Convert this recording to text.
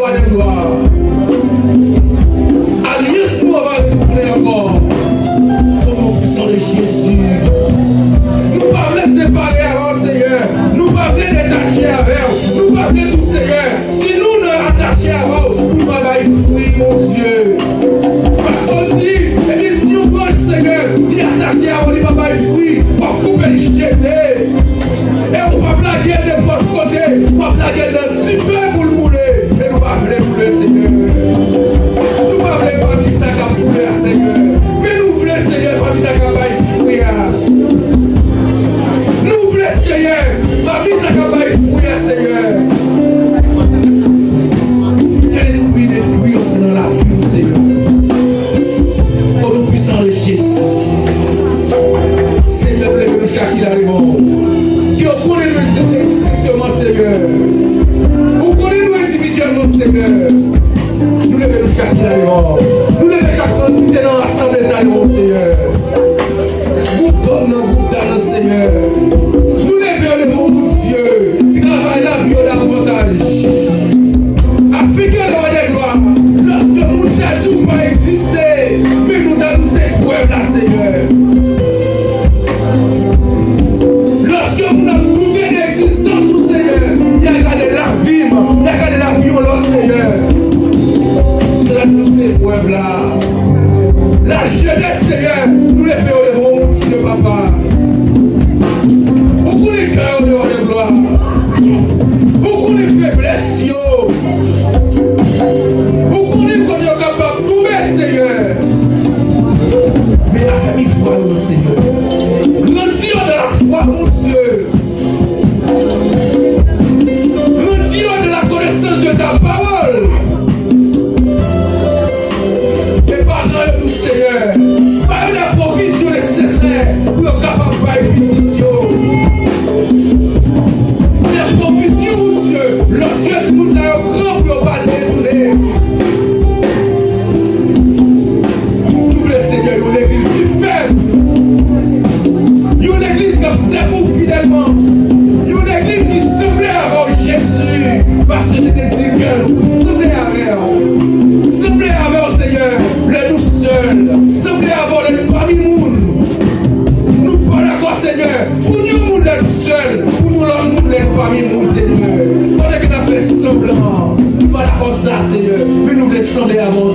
roi des gloires. Alliance nous va retrouver encore. Au nom puissant de Jésus. Nous ne pas voulons séparer avant, Seigneur. Nous ne pas voulons détacher avec. Nous ne pas voulons tout, Seigneur. Si nous nous attachons avant, nous ne pas fruit, mon Dieu. Parce qu'on dit, et bien si nous gauche, Seigneur, nous attachons avant, nous ne pas fruit, pour couper le jeter. Et on va blaguer de votre côté, on va blaguer de du feu pour le mouler. Et nous va voulons mouler, Seigneur. Nous va voulons pas mis ça comme mouler, Seigneur. Mais nous voulons, Seigneur, pas mis ça comme fruit. Nous voulons, Seigneur, pas mis ça comme fruit, Seigneur. Quel esprit de fruits entre dans la vie, Seigneur. Au nom puissant de Jésus. Seigneur, lève-nous chaque arrivant. Vous connaissez-nous strictement, Seigneur. Vous connaissez-nous individuellement, Seigneur. Nous levons chaque arrivant. Nous levons chaque quantité dans l'assemblée des arrivants, Seigneur. Groupe d'hommes dans groupe d'ânes, Seigneur. Nous levons mon Dieu. Travaille la vie davantage. Afin que l'on des gloires, lorsque nous n'avons pas existé, mais nous avons ces preuves là, Seigneur. Lorsque nous n'avons trouvé d'existence, Seigneur, il y a gardé la vie, il y a gardé la violence, Seigneur. Cela nous ces preuves là. La jeunesse, Seigneur, nous les faisons mon Dieu, papa. Beaucoup de cœurs de gloire. Beaucoup de faiblesses, beaucoup de qu'on est capable de trouver, Seigneur. Mais la famille foi, Seigneur. Grandir de la foi, mon Dieu. Grandir de la connaissance de ta parole. Et par de tout, Seigneur. Par la provision nécessaire pour être capable de faire une petite la provision, mon Dieu, lorsque tu nous as grand pour ne pas détourner. Nous voulons, Seigneur, une église plus ferme. Une église comme c'est pour fidèlement. Une église qui semblait avant Jésus. Parce que c'est des signes semblait avant. Semblait avant, Seigneur, le nous seuls. Semblait avant le parmi nous. Nous pas d'accord, Seigneur. Pour nous, nous seuls. Pour nous, nous parmi nous, Seigneur. On est qu'on a fait semblant. Nous pas d'accord ça, Seigneur. Mais nous voulons sembler avant